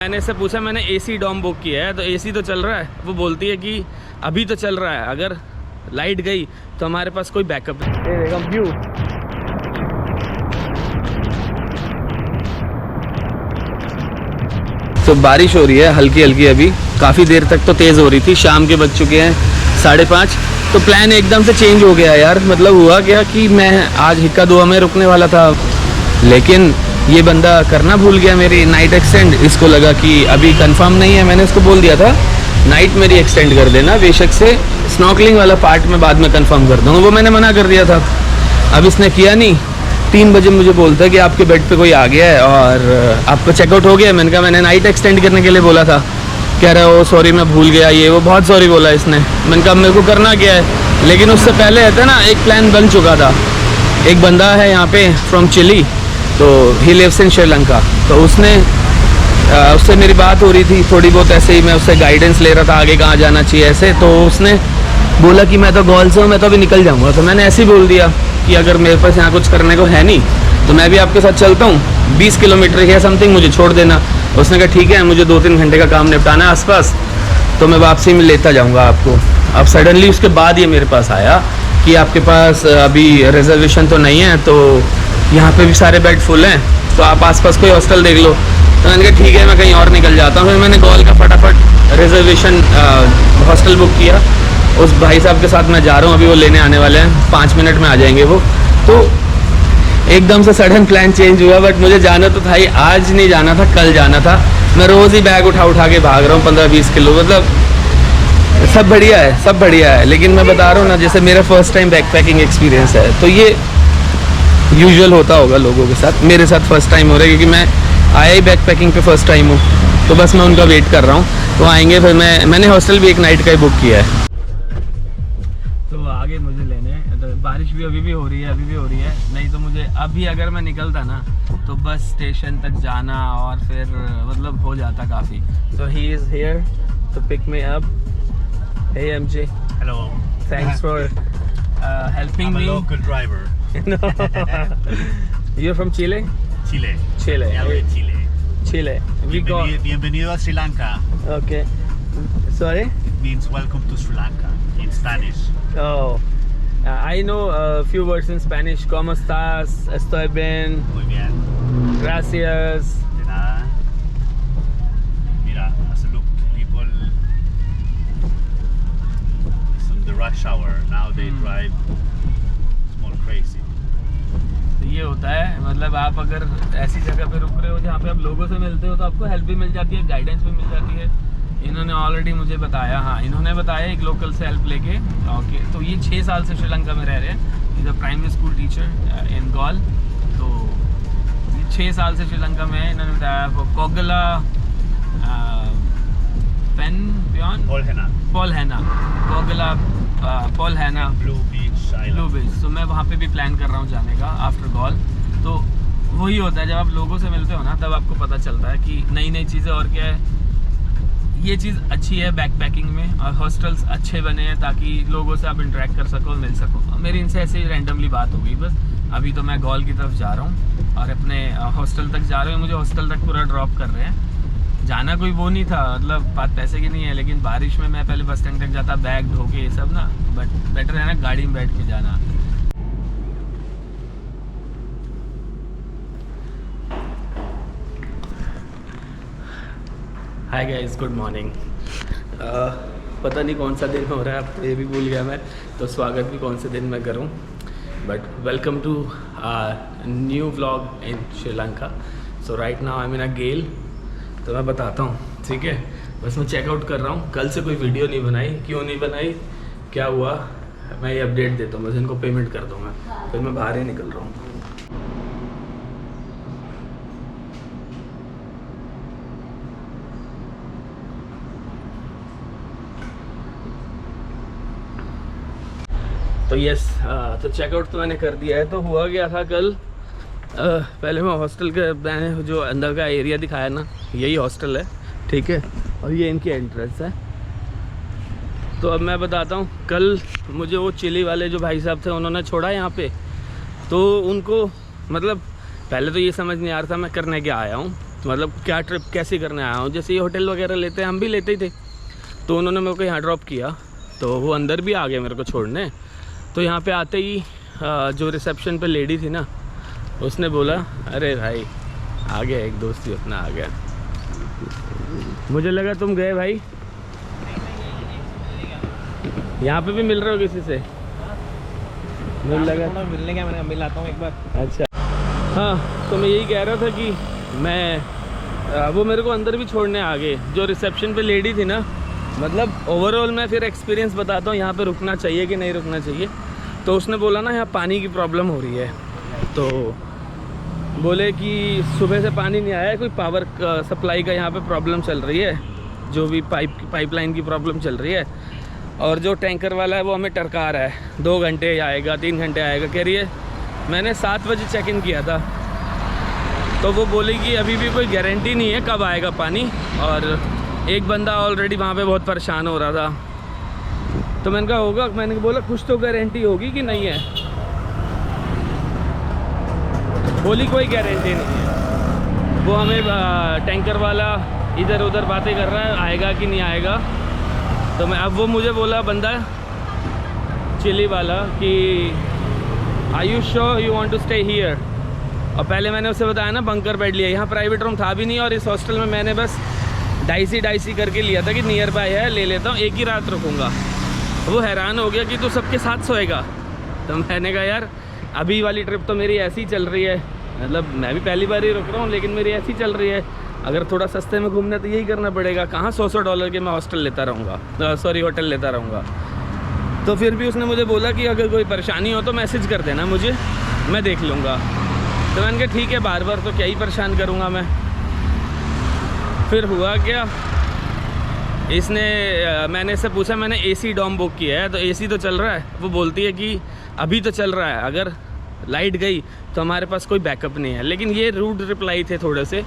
मैंने इससे पूछा, मैंने एसी डॉम बुक किया है तो एसी तो चल रहा है? वो बोलती है कि अभी तो चल रहा है, अगर लाइट गई तो हमारे पास कोई बैकअप नहीं। व्यू तो बारिश हो रही है हल्की हल्की, अभी काफ़ी देर तक तो तेज़ हो रही थी। शाम के बज चुके हैं 5:30, तो प्लान एकदम से चेंज हो गया यार। मतलब हुआ क्या कि मैं आज हिक्का दुआ में रुकने वाला था, लेकिन ये बंदा करना भूल गया मेरी नाइट एक्सटेंड। इसको लगा कि अभी कंफर्म नहीं है, मैंने इसको बोल दिया था नाइट मेरी एक्सटेंड कर देना, बेशक से स्नॉर्कलिंग वाला पार्ट में बाद में कंफर्म कर दूँगा, वो मैंने मना कर दिया था। अब इसने किया नहीं। 3 बजे मुझे बोलता है कि आपके बेड पे कोई आ गया है और आपका चेकआउट हो गया। मैंने कहा मैंने नाइट एक्सटेंड करने के लिए बोला था। कह रहा है ओ सॉरी मैं भूल गया, ये वो बहुत सॉरी बोला इसने। मैंने कहा मेरे को करना क्या है, लेकिन उससे पहले रहता ना एक प्लान बन चुका था। एक बंदा है यहाँ पे फ्रॉम चिली, तो ही लिव्स इन श्रीलंका, तो उससे मेरी बात हो रही थी थोड़ी बहुत, ऐसे ही मैं उससे गाइडेंस ले रहा था आगे कहाँ जाना चाहिए ऐसे। तो उसने बोला कि मैं तो गोल से हूँ, मैं तो अभी निकल जाऊँगा। तो मैंने ऐसे ही बोल दिया कि अगर मेरे पास यहाँ कुछ करने को है नहीं तो मैं भी आपके साथ चलता हूँ, 20 किलोमीटर या समथिंग मुझे छोड़ देना। उसने कहा ठीक है, मुझे 2-3 घंटे का काम निपटाना है आसपास, तो मैं वापसी में लेता जाऊँगा आपको। अब सडनली उसके बाद ये मेरे पास आया कि आपके पास अभी रिजर्वेशन तो नहीं है, तो यहाँ पे भी सारे बेड फुल हैं, तो आप आसपास कोई हॉस्टल देख लो। तो मैंने कहा ठीक है, मैं कहीं और निकल जाता हूँ। फिर मैंने कॉल का फटाफट रिजर्वेशन हॉस्टल बुक किया। उस भाई साहब के साथ मैं जा रहा हूँ, अभी वो लेने आने वाले हैं, 5 मिनट में आ जाएंगे वो। तो एकदम से सडन प्लान चेंज हुआ, बट मुझे जाना तो था ही। आज नहीं जाना था, कल जाना था। मैं रोज़ ही बैग उठा के भाग रहा हूँ 15-20 किलो। मतलब सब बढ़िया है, सब बढ़िया है, लेकिन मैं बता रहा हूँ ना, जैसे मेरा first time back packing experience है, तो ये यूजुअल होता होगा लोगों के साथ, मेरे साथ फर्स्ट टाइम हो रहा है, क्योंकि मैं आया ही बैक पैकिंग पे फर्स्ट टाइम हूँ। तो बस मैं उनका वेट कर रहा हूँ, तो आएंगे। फिर मैंने हॉस्टल भी एक नाइट का ही बुक किया है, तो आगे मुझे लेने। तो बारिश भी अभी भी हो रही है, अभी भी हो रही है। नहीं तो मुझे अभी अगर मैं निकलता ना तो बस स्टेशन तक जाना और फिर मतलब हो जाता काफ़ी। So he is here to pick me up. Hey MJ, hello, thanks for helping me. I'm a local driver. No. You're from Chile? Chile. Chile. Yeah, Chile. Chile. We go. Bienvenido a Sri Lanka. Okay. Sorry? Means welcome to Sri Lanka in Spanish. Oh. I know a few words in Spanish. ¿Cómo estás? Estoy bien. Muy bien. Gracias. De nada. Mira, as a look, people. It's on the rush hour. Now they drive small crazy. तो ये होता है, मतलब आप अगर ऐसी जगह पे रुक रहे हो जहाँ पे आप लोगों से मिलते हो, तो आपको हेल्प भी मिल जाती है, गाइडेंस भी मिल जाती है। इन्होंने ऑलरेडी मुझे बताया, हाँ इन्होंने बताया एक लोकल से हेल्प लेके। ओके, तो ये 6 साल से श्रीलंका में रह रहे हैं। Is a primary school teacher in Galle. तो ये 6 साल से श्रीलंका में है। इन्होंने बताया कोगला पॉल हैना कोगला पॉल हैना Blue Beach Island. ब्लू बीच। तो मैं वहाँ पे भी प्लान कर रहा हूँ जाने का आफ्टर गॉल। तो वही होता है, जब आप लोगों से मिलते हो ना, तब आपको पता चलता है कि नई नई चीज़ें और क्या है। ये चीज़ अच्छी है बैक पैकिंग में, और हॉस्टल्स अच्छे बने हैं ताकि लोगों से आप इंटरेक्ट कर सको, मिल सको। मेरी इनसे ऐसे ही रैंडमली बात हो गई बस। अभी तो मैं गॉल की तरफ जा रहा हूँ और अपने हॉस्टल तक जा रहे हैं। मुझे हॉस्टल तक पूरा ड्रॉप कर रहे हैं। जाना कोई वो नहीं था, मतलब बात पैसे की नहीं है, लेकिन बारिश में मैं पहले बस स्टैंड तक जाता बैग धो के ये सब ना, बट बेटर है ना गाड़ी में बैठ के जाना। Hi guys, good morning. पता नहीं कौन सा दिन हो रहा है, अब ये भी भूल गया मैं, तो स्वागत भी कौन से दिन में करूं, but welcome to new vlog in Sri Lanka. So right now I am in a Galle. तो मैं बताता हूँ, ठीक है। बस मैं चेकआउट कर रहा हूँ। कल से कोई वीडियो नहीं बनाई, क्यों नहीं बनाई, क्या हुआ, मैं ये अपडेट देता हूँ। बस इनको पेमेंट कर दूँगा, फिर मैं बाहर ही निकल रहा हूँ। तो यस, तो चेकआउट तो मैंने कर दिया है। तो हुआ गया था कल, पहले मैं हॉस्टल के, मैंने जो अंदर का एरिया दिखाया ना, यही हॉस्टल है, ठीक है, और ये इनकी एंट्रेंस है। तो अब मैं बताता हूँ, कल मुझे वो चिली वाले जो भाई साहब थे उन्होंने छोड़ा यहाँ पे। तो उनको मतलब पहले तो ये समझ नहीं आ रहा था मैं करने क्या आया हूँ। तो मतलब क्या ट्रिप कैसे करने आया हूँ। जैसे ये होटल वगैरह लेते हैं, हम भी लेते ही थे, तो उन्होंने मेरे को यहाँ ड्रॉप किया, तो वो अंदर भी आ गए मेरे को छोड़ने। तो यहाँ पे आते ही जो रिसेप्शन पे लेडी थी ना, उसने बोला अरे भाई आ गया, एक दोस्त ही अपना आ गया। मुझे लगा तुम गए भाई, यहाँ पे भी मिल रहे हो किसी से? मुझे लगा मिलने का, मैंने मिल आता हूँ एक बार। अच्छा हाँ, तो मैं यही कह रहा था कि मैं वो मेरे को अंदर भी छोड़ने आ गए, जो रिसेप्शन पे लेडी थी ना। मतलब ओवरऑल मैं फिर एक्सपीरियंस बताता हूँ यहाँ पे रुकना चाहिए कि नहीं रुकना चाहिए। तो उसने बोला ना यहाँ पानी की प्रॉब्लम हो रही है, तो बोले कि सुबह से पानी नहीं आया है, कोई पावर सप्लाई का यहाँ पे प्रॉब्लम चल रही है, जो भी पाइपलाइन की प्रॉब्लम चल रही है। और जो टैंकर वाला है वो हमें टरका रहा है, 2 घंटे आएगा, 3 घंटे आएगा कह रही है। मैंने 7 बजे चेक इन किया था, तो वो बोली कि अभी भी कोई गारंटी नहीं है कब आएगा पानी। और एक बंदा ऑलरेडी वहाँ पे बहुत परेशान हो रहा था। तो मैंने कहा होगा, मैंने बोला कुछ तो गारंटी होगी कि नहीं है। बोली कोई गारंटी नहीं है, वो हमें टैंकर वाला इधर उधर बातें कर रहा है आएगा कि नहीं आएगा। तो मैं अब वो मुझे बोला बंदा चिली वाला कि are you sure you want to stay here. और पहले मैंने उसे बताया ना बंकर बेड लिया, यहाँ प्राइवेट रूम था भी नहीं, और इस हॉस्टल में मैंने बस डाइसी करके लिया था कि नियर बाय है, ले लेता हूँ, एक ही रात रुकूंगा। वो हैरान हो गया कि तू सबके साथ सोएगा। तो मैंने कहा यार अभी वाली ट्रिप तो मेरी ऐसी ही चल रही है, मतलब मैं भी पहली बार ही रुक रहा हूँ, लेकिन मेरी ऐसी चल रही है। अगर थोड़ा सस्ते में घूमना तो यही करना पड़ेगा, कहाँ $100 के मैं हॉस्टल लेता रहूँगा, सॉरी होटल लेता रहूँगा। तो फिर भी उसने मुझे बोला कि अगर कोई परेशानी हो तो मैसेज कर देना मुझे, मैं देख लूँगा। तो मैंने कहा ठीक है, बार बार तो क्या ही परेशान करूँगा मैं। फिर हुआ क्या, मैंने इससे पूछा, मैंने AC डॉम बुक किया है तो AC तो चल रहा है। वो बोलती है कि अभी तो चल रहा है, अगर लाइट गई तो हमारे पास कोई बैकअप नहीं है। लेकिन ये रूड रिप्लाई थे थोड़े से,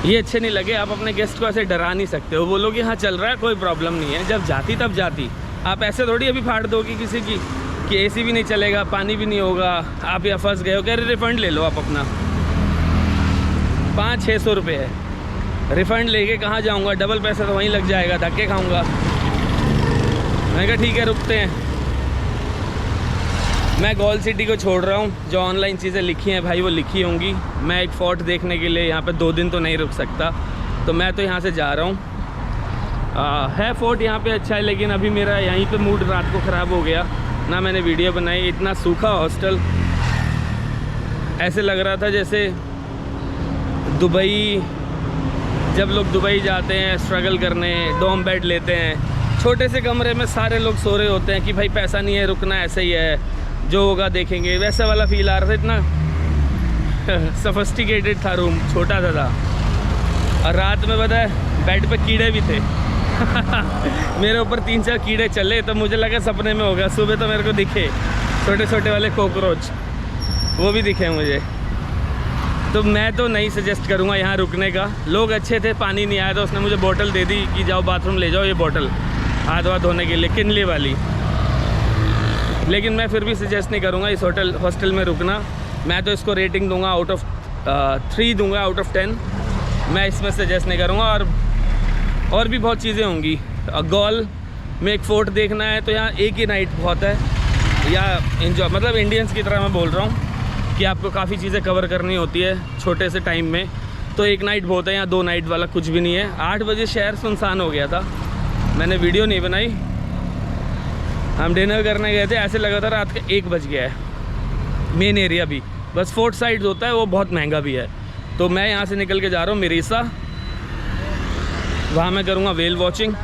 ये अच्छे नहीं लगे। आप अपने गेस्ट को ऐसे डरा नहीं सकते हो, बोलोगे हाँ चल रहा है कोई प्रॉब्लम नहीं है, जब जाती तब जाती। आप ऐसे थोड़ी अभी फाड़ दोगे किसी की कि AC भी नहीं चलेगा, पानी भी नहीं होगा, आप यहाँ फंस गए हो, कह रहे रिफ़ंड ले लो आप अपना। 500-600 रुपये है, रिफ़ंड लेके कहाँ जाऊँगा, डबल पैसा तो वहीं लग जाएगा, धक्के खाऊँगा। मैंने कहा ठीक है रुकते हैं। मैं गोल सिटी को छोड़ रहा हूँ, जो ऑनलाइन चीज़ें लिखी हैं भाई वो लिखी होंगी। मैं एक फोर्ट देखने के लिए यहाँ पे 2 दिन तो नहीं रुक सकता, तो मैं तो यहाँ से जा रहा हूँ। है फोर्ट यहाँ पे अच्छा है, लेकिन अभी मेरा यहीं पे मूड रात को ख़राब हो गया ना, मैंने वीडियो बनाई। इतना सूखा हॉस्टल, ऐसे लग रहा था जैसे दुबई, जब लोग दुबई जाते हैं स्ट्रगल करने, डॉम बेड लेते हैं, छोटे से कमरे में सारे लोग सो रहे होते हैं कि भाई पैसा नहीं है रुकना, ऐसे ही है, जो होगा देखेंगे, वैसा वाला फील आ रहा था। इतना सोफिस्टिकेटेड था रूम, छोटा सा। और रात में पता है बेड पे कीड़े भी थे मेरे ऊपर 3-4 कीड़े चले, तो मुझे लगा सपने में होगा। सुबह तो मेरे को दिखे छोटे छोटे वाले कॉकरोच, वो भी दिखे मुझे। तो मैं तो नहीं सजेस्ट करूँगा यहाँ रुकने का। लोग अच्छे थे, पानी नहीं आया तो उसने मुझे बोतल दे दी कि जाओ बाथरूम ले जाओ, ये बोतल हाथ वाथ धोने के लिए, किनले वाली। लेकिन मैं फिर भी सजेस्ट नहीं करूँगा इस हॉस्टल में रुकना। मैं तो इसको रेटिंग दूंगा आउट ऑफ 3 दूंगा आउट ऑफ 10। मैं इसमें सजेस्ट नहीं करूँगा। और भी बहुत चीज़ें होंगी। गोल में एक फ़ोर्ट देखना है तो यहाँ एक ही नाइट बहुत है, या इन्जॉय, मतलब इंडियंस की तरह मैं बोल रहा हूँ कि आपको काफ़ी चीज़ें कवर करनी होती है छोटे से टाइम में। तो एक नाइट बहुत है, यहाँ 2 नाइट वाला कुछ भी नहीं है। 8 बजे शहर सुनसान हो गया था, मैंने वीडियो नहीं बनाई। हम डिनर करने गए थे, ऐसे लगा था रात का 1 बज गया है। मेन एरिया भी बस फोर्ट साइड होता है, वो बहुत महंगा भी है। तो मैं यहाँ से निकल के जा रहा हूँ मिरीसा, वहाँ मैं करूँगा वेल वॉचिंग।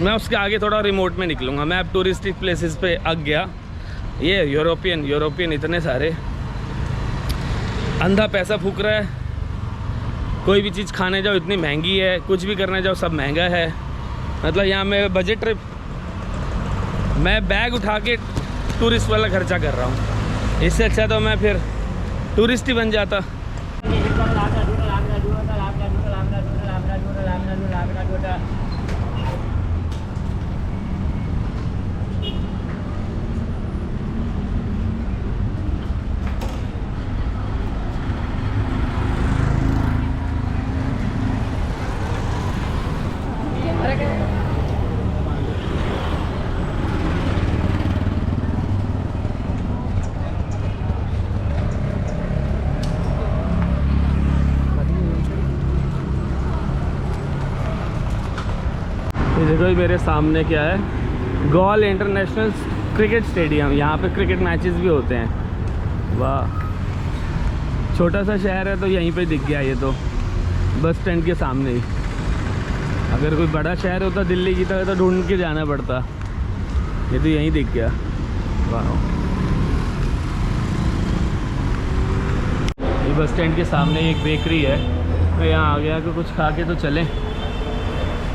मैं उसके आगे थोड़ा रिमोट में निकलूँगा। मैं अब टूरिस्टिक प्लेसेस पे अग गया। ये यूरोपियन इतने सारे, अंधा पैसा फूक रहा है। कोई भी चीज़ खाने जाओ इतनी महंगी है, कुछ भी करने जाओ सब महंगा है। मतलब यहाँ मैं बजट ट्रिप, मैं बैग उठा के टूरिस्ट वाला खर्चा कर रहा हूँ। इससे अच्छा तो मैं फिर टूरिस्ट ही बन जाता। ये देखो ये मेरे सामने क्या है, गॉल इंटरनेशनल क्रिकेट स्टेडियम। यहाँ पे क्रिकेट मैचेस भी होते हैं। वाह, छोटा सा शहर है तो यहीं पे दिख गया ये तो, बस स्टैंड के सामने ही। अगर कोई बड़ा शहर होता दिल्ली की तरह तो ढूंढ के जाना पड़ता, ये तो यहीं दिख गया। वाह, ये बस स्टैंड के सामने एक बेकरी है, तो यहाँ आ गया कि कुछ खा के तो चलें।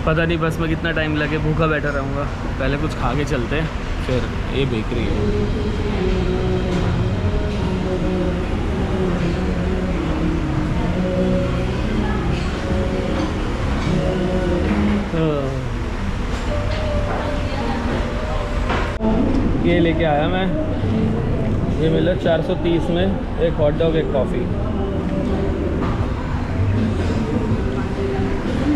पता नहीं बस में कितना टाइम लगे, भूखा बैठा रहूँगा। पहले कुछ खा के चलते हैं, फिर ये बेकरी है। ये लेके आया मैं, ये मिला 430 में, एक हॉट डॉग एक कॉफ़ी।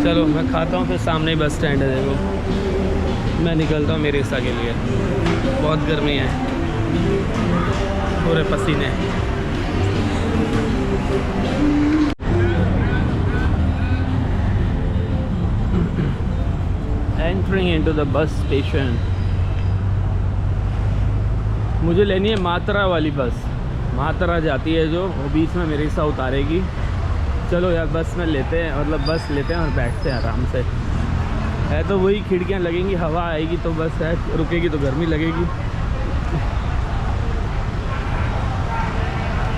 चलो मैं खाता हूँ, फिर सामने ही बस स्टैंड है देखो। मैं निकलता हूँ मेरिसा के लिए, बहुत गर्मी है, पूरे पसीने। Entering into the bus station. मुझे लेनी है मात्रा वाली बस, मात्रा जाती है जो, वो बीच में मेरिसा उतारेगी। चलो यार बस में लेते हैं, मतलब बस लेते हैं और बैठते हैं आराम से। है तो वही, खिड़कियाँ लगेंगी, हवा आएगी तो बस है, रुकेगी तो गर्मी लगेगी।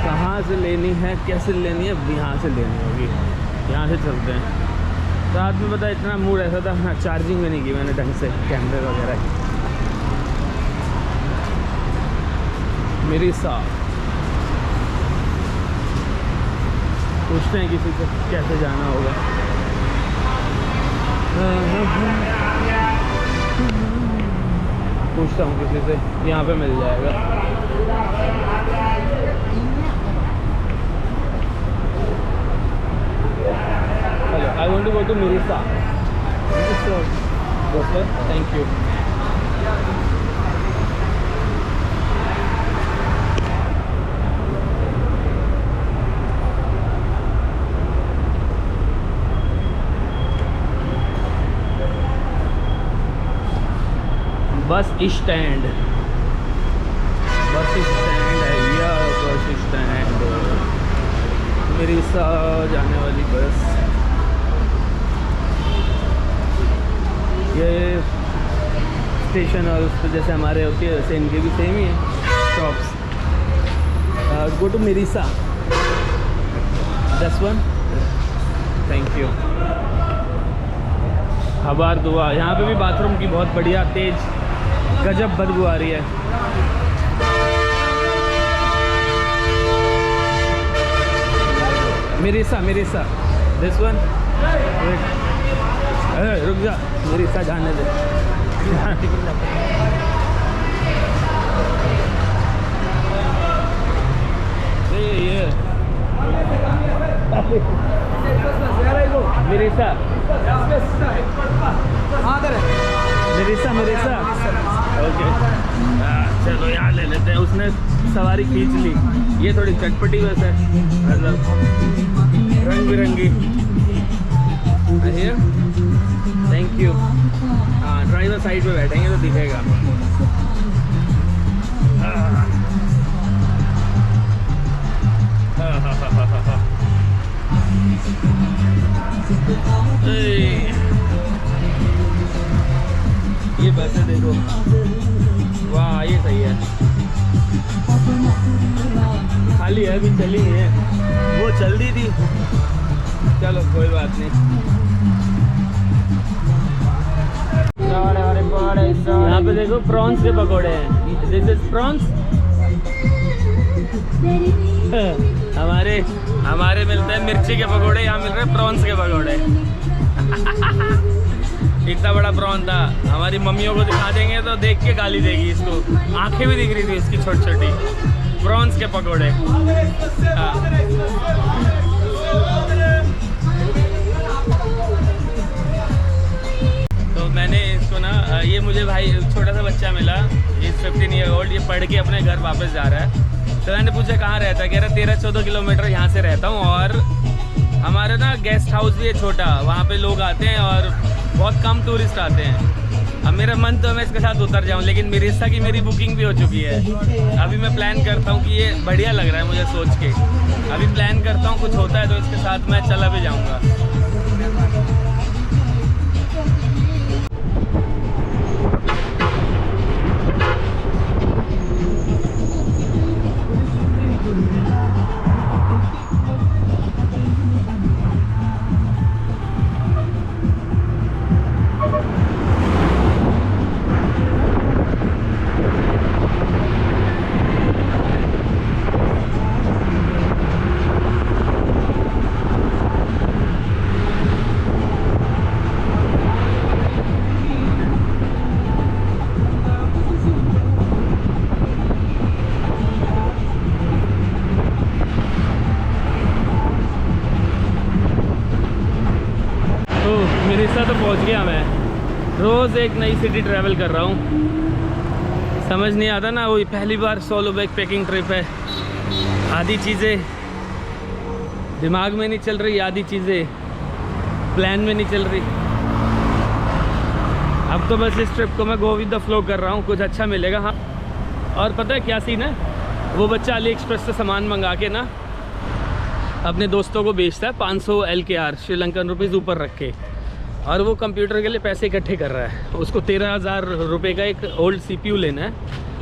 कहाँ से लेनी है, कैसे लेनी है, यहाँ से लेनी होगी, यहाँ से चलते हैं। रात में पता है इतना मूड ऐसा था, हाँ चार्जिंग भी नहीं की मैंने ढंग से, कैमरे वगैरह। मेरिसा पूछते हैं किसी से कैसे जाना होगा। पूछता हूँ किसी से, यहाँ पे मिल जाएगा। Hello, I want to go to Mirissa. Thank you. Bus stand, bus stand है या बस स्टैंड, मेरिसा जाने वाली बस। ये स्टेशन और उस पर जैसे हमारे होती है वैसे इनके भी सेम ही है shops. Go to Mirissa, this one, thank you. हबार दुआ। यहाँ पे भी बाथरूम की बहुत बढ़िया तेज गजब बदबू आ रही है। Merisa, Merisa, this one. रुक जा, मेरिसा जाने दे। ये मेरिसा, मेरिसा, मेरिसा, ओके। चलो यहाँ ले लेते हैं, उसने सवारी खींच ली। ये थोड़ी चटपटी बस है, मतलब रंग बिरंगी। Thank you. हाँ, ड्राइवर साइड पे बैठेंगे तो दिखेगा। ये बस है देखो, वाह ये सही है। खाली है, अभी चली नहीं है, वो चल दी थी। चलो कोई बात नहीं। यहाँ पे देखो प्रॉन्स के पकौड़े हैं। This is prawns. हमारे मिलते हैं मिर्ची के पकौड़े, यहाँ मिल रहे हैं प्रॉन्स के पकौड़े। इतना बड़ा प्रॉन था, हमारी मम्मियों को दिखा देंगे तो देख के गाली देगी इसको। आंखें भी दिख रही थी इसकी छोटी छोटी। प्रॉन्स के पकौड़े। तो मैंने इसको ना, ये मुझे भाई छोटा सा बच्चा मिला, इस 15 ईयर ओल्ड, ये पढ़ के अपने घर वापस जा रहा है। तो मैंने पूछा कहाँ रहता है, कह रहा 13-14 किलोमीटर यहाँ से रहता हूँ और हमारा ना गेस्ट हाउस भी है छोटा, वहाँ पे लोग आते हैं और बहुत कम टूरिस्ट आते हैं। अब मेरा मन तो मैं इसके साथ उतर जाऊँ, लेकिन मेरी हिस्सा की मेरी बुकिंग भी हो चुकी है। अभी मैं प्लान करता हूँ कि ये बढ़िया लग रहा है मुझे सोच के। अभी प्लान करता हूँ कुछ होता है तो इसके साथ मैं चला भी जाऊँगा। मिरिसा तो पहुंच गया मैं। रोज़ एक नई सिटी ट्रैवल कर रहा हूँ, समझ नहीं आता ना। वही पहली बार सोलो बैक पैकिंग ट्रिप है। आधी चीज़ें दिमाग में नहीं चल रही, आधी चीज़ें प्लान में नहीं चल रही। अब तो बस इस ट्रिप को मैं गो विद द फ्लो कर रहा हूँ, कुछ अच्छा मिलेगा। हाँ, और पता है क्या सीन है, वो बच्चा अली एक्सप्रेस से सामान मंगा के ना अपने दोस्तों को बेचता है 500 LKR श्रीलंकन रुपीज़ ऊपर रख के, और वो कंप्यूटर के लिए पैसे इकट्ठे कर रहा है। उसको 13,000 रुपये का एक ओल्ड CPU लेना है,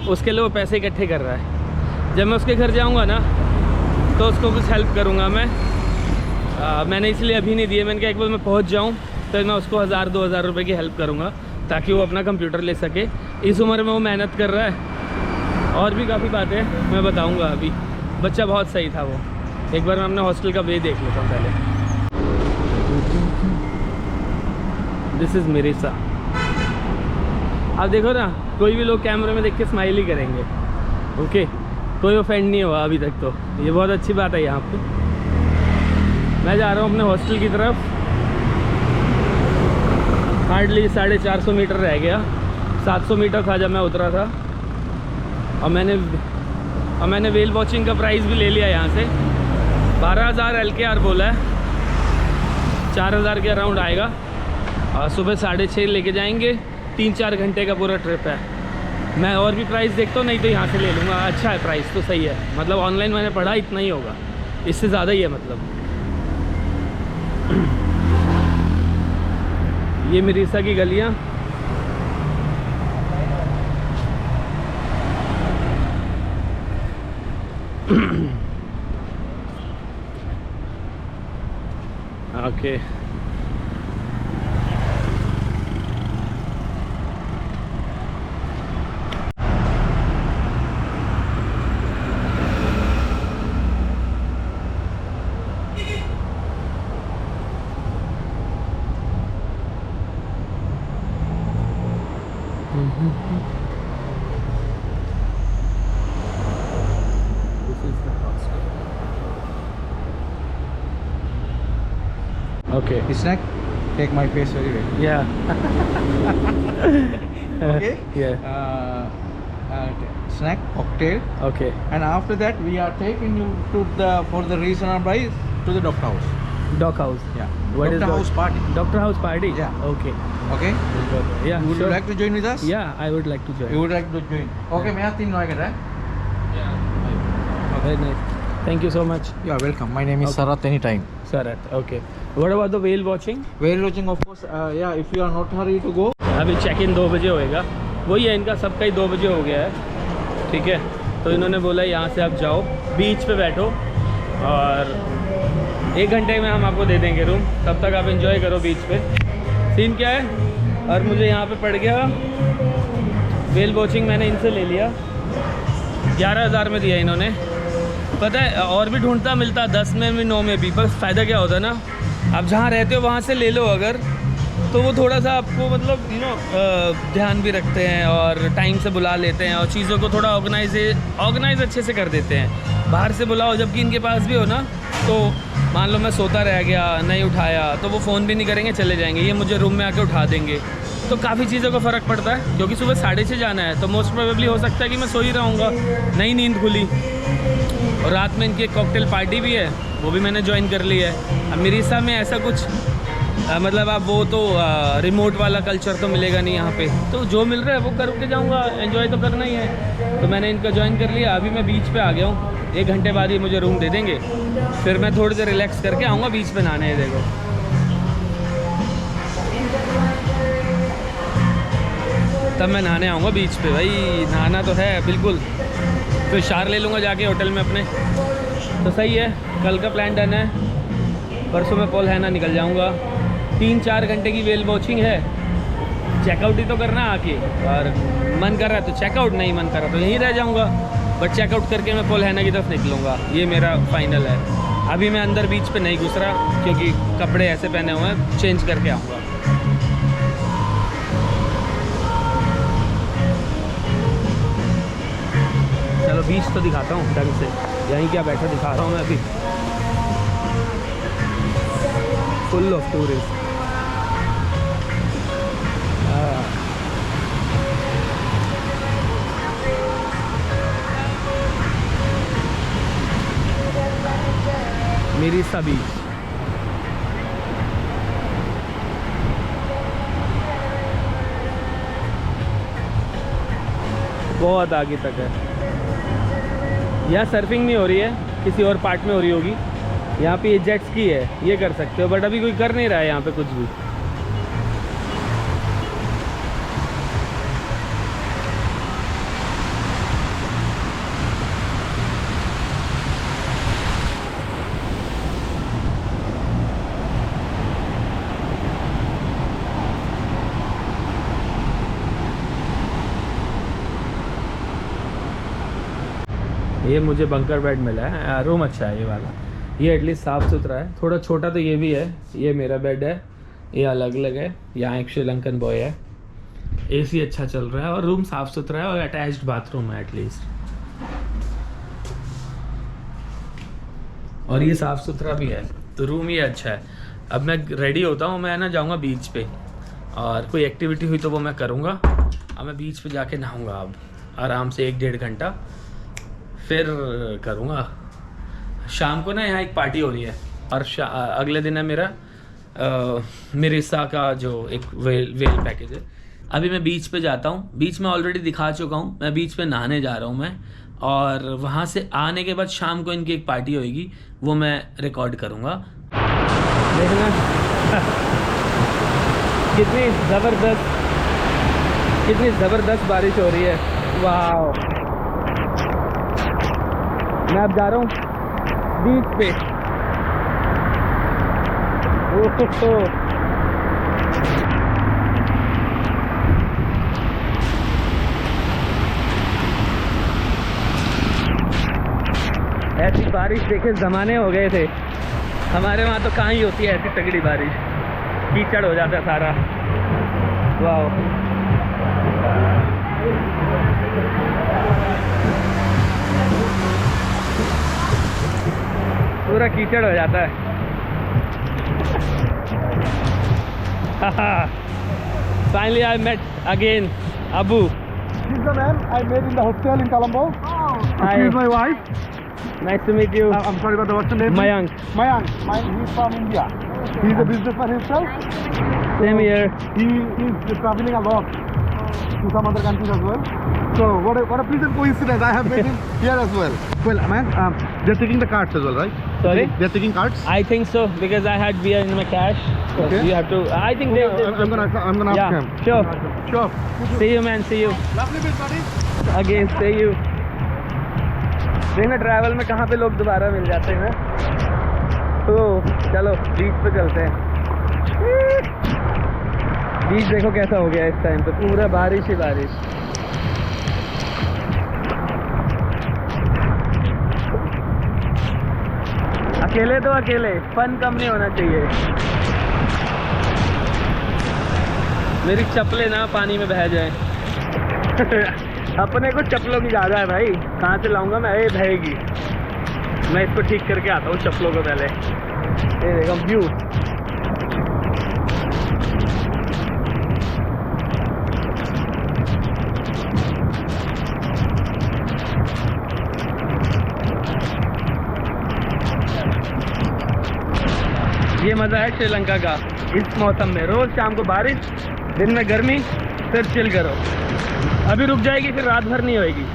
उसके लिए वो पैसे इकट्ठे कर रहा है। जब मैं उसके घर जाऊंगा ना तो उसको कुछ हेल्प करूंगा मैं। मैंने इसलिए अभी नहीं दिए, मैंने कहा एक बार मैं पहुंच जाऊं तो मैं उसको 1,000-2,000 रुपये की हेल्प करूंगा ताकि वो अपना कंप्यूटर ले सके। इस उम्र में वो मेहनत कर रहा है। और भी काफ़ी बातें मैं बताऊँगा। अभी बच्चा बहुत सही था वो। एक बार मैं अपने हॉस्टल का वे देख लेता हूँ पहले। This is Mirissa. आप देखो ना, कोई भी लोग कैमरे में देख के स्माइल ही करेंगे। ओके, कोई ऑफेंड नहीं हुआ अभी तक, तो ये बहुत अच्छी बात है। यहाँ पे मैं जा रहा हूँ अपने हॉस्टल की तरफ। हार्डली 450 मीटर रह गया। 700 मीटर था जब मैं उतरा था। और मैंने वेल वॉचिंग का प्राइस भी ले लिया यहाँ से। 12,000 LKR बोला है, 4,000 के अराउंड आएगा। और सुबह 6:30 लेके जाएंगे। 3-4 घंटे का पूरा ट्रिप है। मैं और भी प्राइस देखता हूँ, नहीं तो यहाँ से ले लूँगा। अच्छा है, प्राइस तो सही है। मतलब ऑनलाइन मैंने पढ़ा इतना ही होगा, इससे ज़्यादा ही है मतलब। ये मिरिसा की गलियाँ। Okay, okay. Snack, take my face very well. Yeah. Okay. Yeah. Snack, cocktail, Okay. and after that we are taking you to for the reasonable price to the doctor house. Dog house. Yeah. What is Doctor house party. Doctor house party? Yeah. Okay. Okay. Yeah. Would sure. you like to join with us? Yeah, I would like to join. You would like to join. Okay, may I think like that? Very nice. Thank you so much. You are welcome. My name is Okay. Sarat anytime. Sarat. Okay. What about the whale watching? Whale watching, of course, yeah, if you are not hurry to go. अभी check in 2 बजे होएगा। वही है, इनका सबका ही 2 बजे हो गया है। ठीक है, तो इन्होंने बोला यहाँ से आप जाओ, बीच पे बैठो और 1 घंटे में हम आपको दे देंगे रूम। तब तक आप एंजॉय करो बीच पे। सीन क्या है, और मुझे यहाँ पे पड़ गया वेल वॉचिंग। मैंने इनसे ले लिया, 11,000 में दिया इन्होंने। पता है और भी ढूंढता मिलता 10 में भी 9 में भी, बस फ़ायदा क्या होता है ना, आप जहाँ रहते हो वहाँ से ले लो अगर, तो वो थोड़ा सा आपको मतलब ध्यान भी रखते हैं और टाइम से बुला लेते हैं और चीज़ों को थोड़ा ऑर्गेनाइज अच्छे से कर देते हैं। बाहर से बुलाओ, जबकि इनके पास भी हो ना, तो मान लो मैं सोता रह गया, नहीं उठाया, तो वो फ़ोन भी नहीं करेंगे, चले जाएंगे। ये मुझे रूम में आके उठा देंगे। तो काफ़ी चीज़ों का फ़र्क पड़ता है, क्योंकि सुबह 6:30 जाना है, तो मोस्ट प्रोबेबली हो सकता है कि मैं सो ही रहूँगा, नहीं नींद खुली, और रात में इनकी एक कॉकटेल पार्टी भी है, वो भी मैंने ज्वाइन कर ली है। अब मिरीसा में ऐसा कुछ मतलब आप वो तो रिमोट वाला कल्चर तो मिलेगा नहीं यहाँ पे, तो जो मिल रहा है वो करके जाऊँगा, एंजॉय तो करना ही है। तो मैंने इनका ज्वाइन कर लिया। अभी मैं बीच पे आ गया हूँ, 1 घंटे बाद ये मुझे रूम दे देंगे, फिर मैं थोड़ी देर रिलैक्स करके आऊँगा बीच पे नहाने। देखो तब मैं नहाने आऊँगा बीच पे, भाई नहाना तो है बिल्कुल। फिर शार ले लूँगा जाके होटल में अपने। तो सही है, कल का प्लान डन है। परसों मैं पोल हैना निकल जाऊँगा। 3-4 घंटे की वेल वॉचिंग है, चेकआउट ही तो करना आके, और मन कर रहा है तो चेकआउट, नहीं मन कर रहा तो यहीं रह जाऊँगा। बट चेकआउट करके मैं पोल हैना की तरफ निकलूँगा, ये मेरा फाइनल है। अभी मैं अंदर बीच पे नहीं घुस रहा क्योंकि कपड़े ऐसे पहने हुए हैं, चेंज करके आऊँगा। चलो बीच तो दिखाता हूँ ढंग से, यहीं क्या बैठा दिखा रहा हूँ मैं अभी। Full of tourist. Mirissa beach. बहुत आगे तक है। यहाँ सर्फिंग नहीं हो रही है, किसी और पार्ट में हो रही होगी। यहाँ पे ये जेट स्की है, ये कर सकते हो, बट अभी कोई कर नहीं रहा है यहाँ पे कुछ भी। ये मुझे बंकर बेड मिला है, रूम अच्छा है ये वाला। ये एटलीस्ट साफ़ सुथरा है, थोड़ा छोटा तो ये भी है। ये मेरा बेड है, ये अलग अलग है। यहाँ एक श्रीलंकन बॉय है। एसी अच्छा चल रहा है और रूम साफ़ सुथरा है और अटैच्ड बाथरूम है एटलीस्ट। और ये साफ़ सुथरा भी है, तो रूम ये अच्छा है। अब मैं रेडी होता हूँ, मैं ना जाऊँगा बीच पे, और कोई एक्टिविटी हुई तो वो मैं करूँगा। अब मैं बीच पे जाके नहाऊँगा अब आराम से 1-1.5 घंटा, फिर करूँगा। शाम को ना यहाँ एक पार्टी हो रही है, और अगले दिन है मेरा मिरीसा का जो एक वेल पैकेज है। अभी मैं बीच पे जाता हूँ, बीच में ऑलरेडी दिखा चुका हूँ। मैं बीच पे नहाने जा रहा हूँ मैं, और वहाँ से आने के बाद शाम को इनकी एक पार्टी होगी, वो मैं रिकॉर्ड करूँगा। देखना कितनी ज़बरदस्त बारिश हो रही है। वाह, मैं अब जा रहा हूँ बीच पे। ऐसी बारिश देखे ज़माने हो गए थे, हमारे वहाँ तो कहाँ ही होती है ऐसी तगड़ी बारिश, कीचड़ हो जाता है सारा। वाह, पूरा कीचड़ हो जाता है। Finally I met again Abu. He's the man I met in the hostel in Colombo. Hi. She is my wife. Nice to meet you. I'm sorry, but what's your name? Mayank. Mayank. He's from India. He's a businessman himself. Same here. He is traveling a lot to some other countries as well. So what a pleasant coincidence. I have met him here as well. Well, man, they're taking the cards as well, right? Sorry? They're taking cards. I think so because I had beer in my cash. So Okay. you have to. I think they. I'm gonna ask Yeah. him. Sure. Sure. See you, man. See you. Lovely bit, buddy. Again. See you. देखना travel में कहाँ पे लोग दोबारा मिल जाते हैं ना। तो चलो बीच पे चलते हैं। बीच देखो कैसा हो गया इस टाइम पे, पूरा बारिश ही बारिश। अकेले तो अकेले, फन कम नहीं होना चाहिए। मेरी चप्पलें ना पानी में बह जाए। अपने को चप्पलों की ज़्यादा है भाई, कहाँ से लाऊंगा मैं, ये बहेगी। मैं इसको ठीक करके आता हूँ चप्पलों को पहले। ये देखो व्यू, मज़ा है श्रीलंका का इस मौसम में। रोज़ शाम को बारिश, दिन में गर्मी, फिर चिल करो। अभी रुक जाएगी फिर रात भर नहीं होएगी।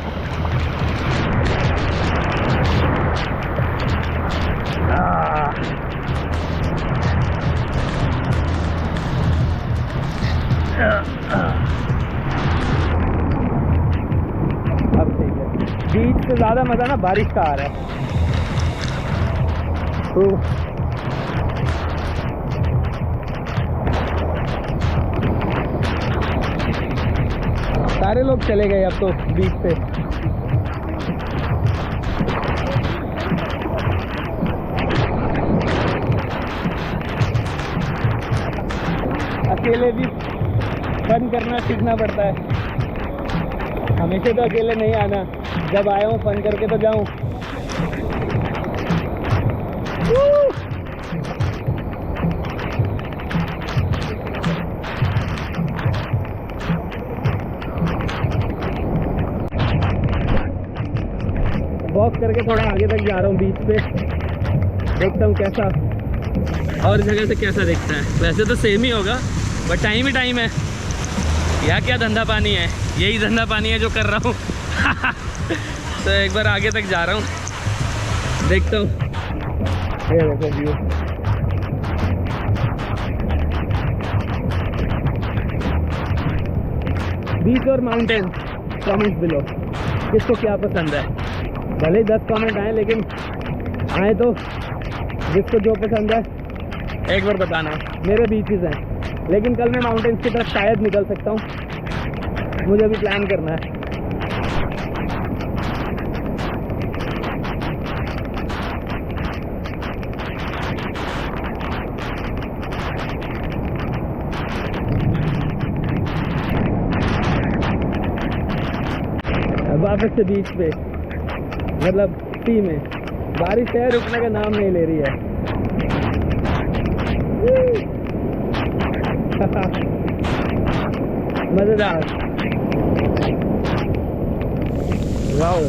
अब ठीक है। बीच से ज़्यादा मज़ा ना बारिश का आ रहा है। सारे लोग चले गए अब तो बीच पे। अकेले भी फन करना सीखना पड़ता है। हमेशा तो अकेले नहीं आना, जब आया हूँ फन करके तो जाऊँ। वॉक करके थोड़ा आगे तक जा रहा हूँ बीच पे, देखता हूँ कैसा और जगह से कैसा दिखता है। वैसे तो सेम ही होगा बट टाइम ही टाइम है। यहाँ क्या धंधा पानी है, यही धंधा पानी है जो कर रहा हूँ। तो एक बार आगे तक जा रहा हूँ, देखता हूँ। ये देखो व्यू, बीच और माउंटेन। कमेंट्स बिलो किसको क्या पसंद है। भले ही 10 कमेंट आए लेकिन आए तो जिसको जो पसंद है एक बार बताना। मेरे बीचेस हैं लेकिन कल मैं माउंटेन्स की तरफ शायद निकल सकता हूँ, मुझे अभी प्लान करना है। वापस से बीच पे, मतलब सी में बारिश है, रुकने का नाम नहीं ले रही है। मजेदार। वाओ,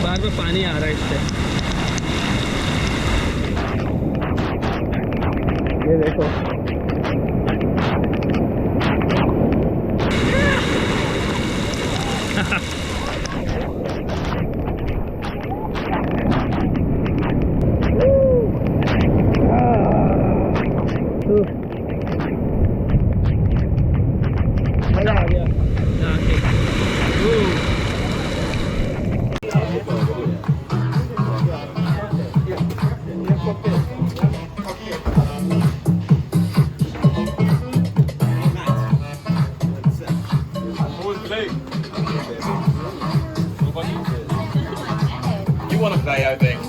बार बार पानी आ रहा है इससे। ये देखो मजा आ गया। You want to play, I think.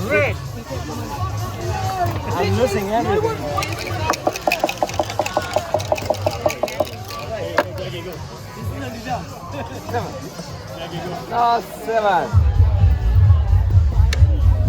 Great. I'm missing everything. No, 7.